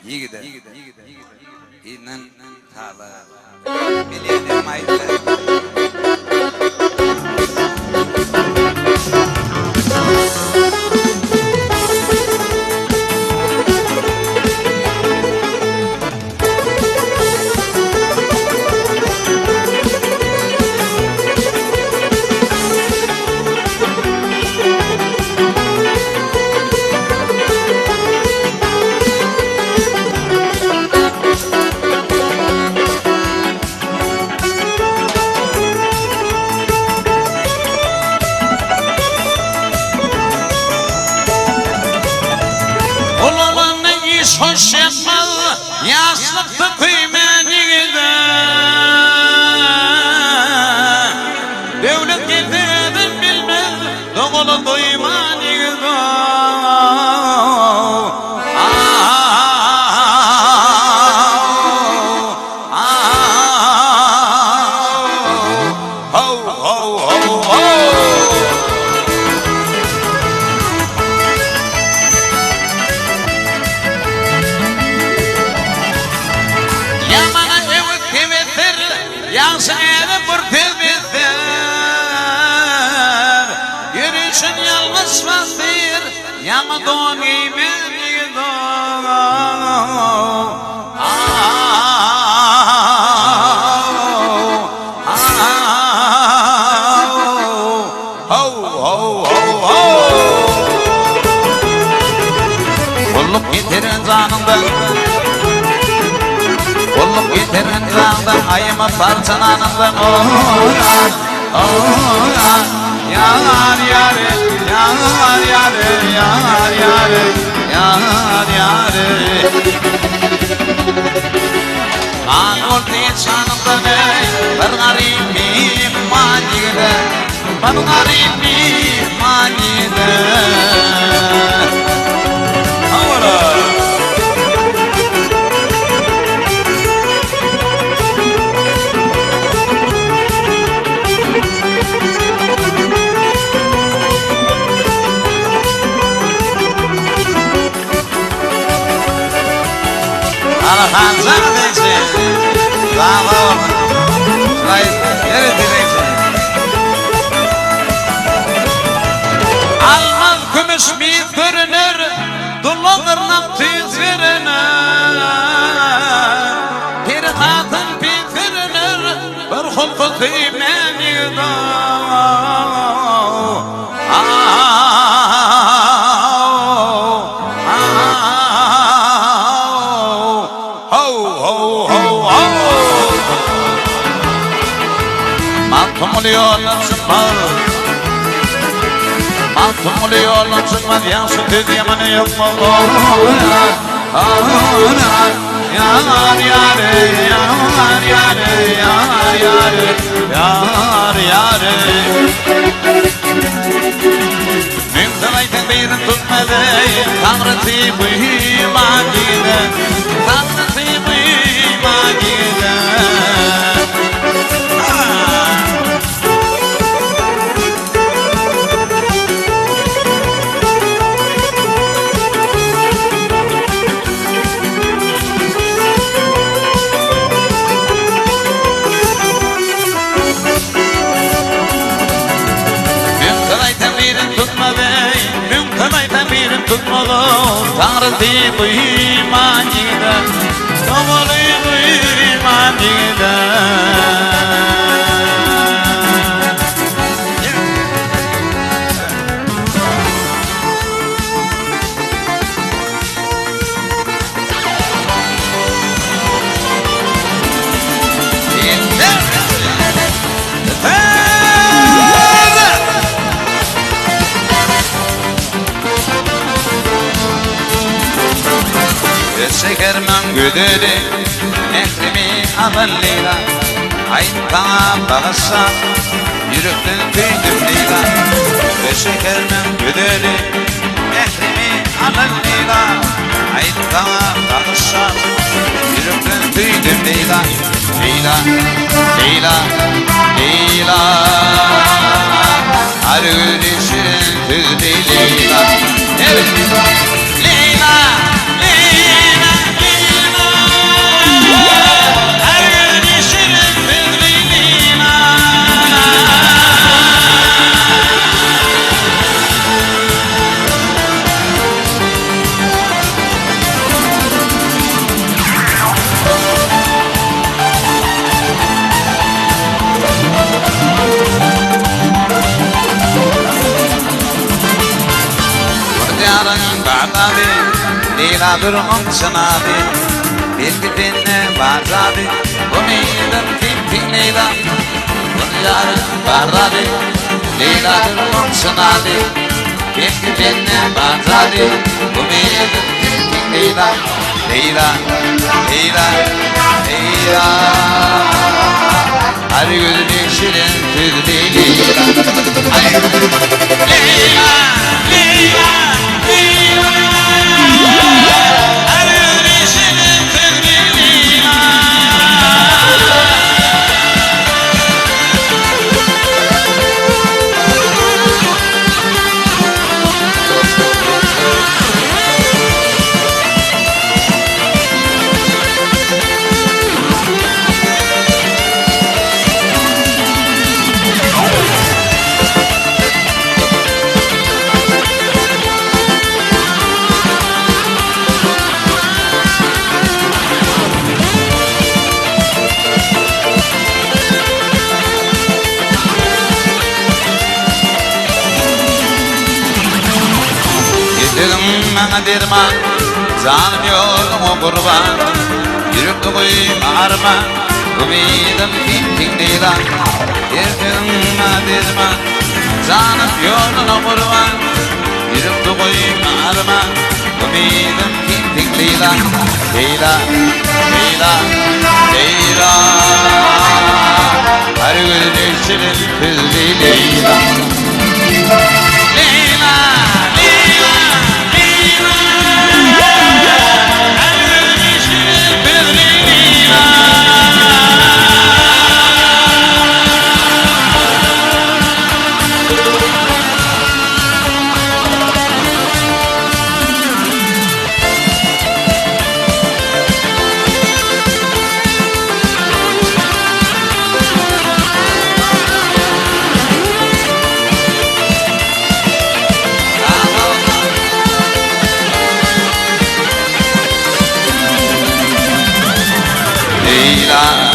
yigide inan tala bilene mayda hoş yapmalı yaşlıkta kıymeniydi devlet getirdim bilmez doğulu duymaniydi Yansı eli burtil bitir Yürüyüşün yalnız vazir Yama doğan giymeni doğan Kulluk getirin zanından Kulluk getirin zanından Ayıma parçalanından Yar yare Yar yare Yar yare Yar yare Ağol insanından Bir garibim manide Bir garibim manide Ağola Hanzana deysin Dağla olun Şurayı yere dileysin Almaz gümüş bir görünür Dullu tırnak tüz görünür Bir hatın bir görünür Bir hulku kıymeni Maltumuluyorlar çıkmaz Maltumuluyorlar çıkmaz Yansı tüz yamanı yok mu Yar yare Yar yare Yar yare Yar yare Mümkünayken birini tutmadı Tanrı tipi magide Tanrı tipi magide Tutmalı Tanrı tipi manide Doğru manide Şekermen güdülü Nehrimi alallıyla Ayıptan bağışsa Yürüktün tüydüm leyla Şekermen güdülü Nehrimi alallıyla Ayıptan bağışsa Yürüktün tüydüm leyla Leyla Leyla Leyla Her gülüşün tüydü leyla Evet Leyla Leyla Leyla durmam sanadı bir gidinle bazadı Umidim tin Leyla Bunu yarın bardadı Leyla durmam sanadı bir gidinle bazadı Umidim tin Leyla Leyla Leyla Leyla her gözünün şirin tüzlü Leyla her gözünün Leyla Leyla Leyla her gözünün şirin tüzlü Leyla Bana derman, canım yoluma kurban Yürüp koyma arma, ümidim tin Leyla Bana derman, canım yoluna kurban Yürüp koyma arma, ümidim tin Leyla Leyla, Leyla, Leyla her gözünün şirin tüzlü Leyla Leyla, Leyla Leyla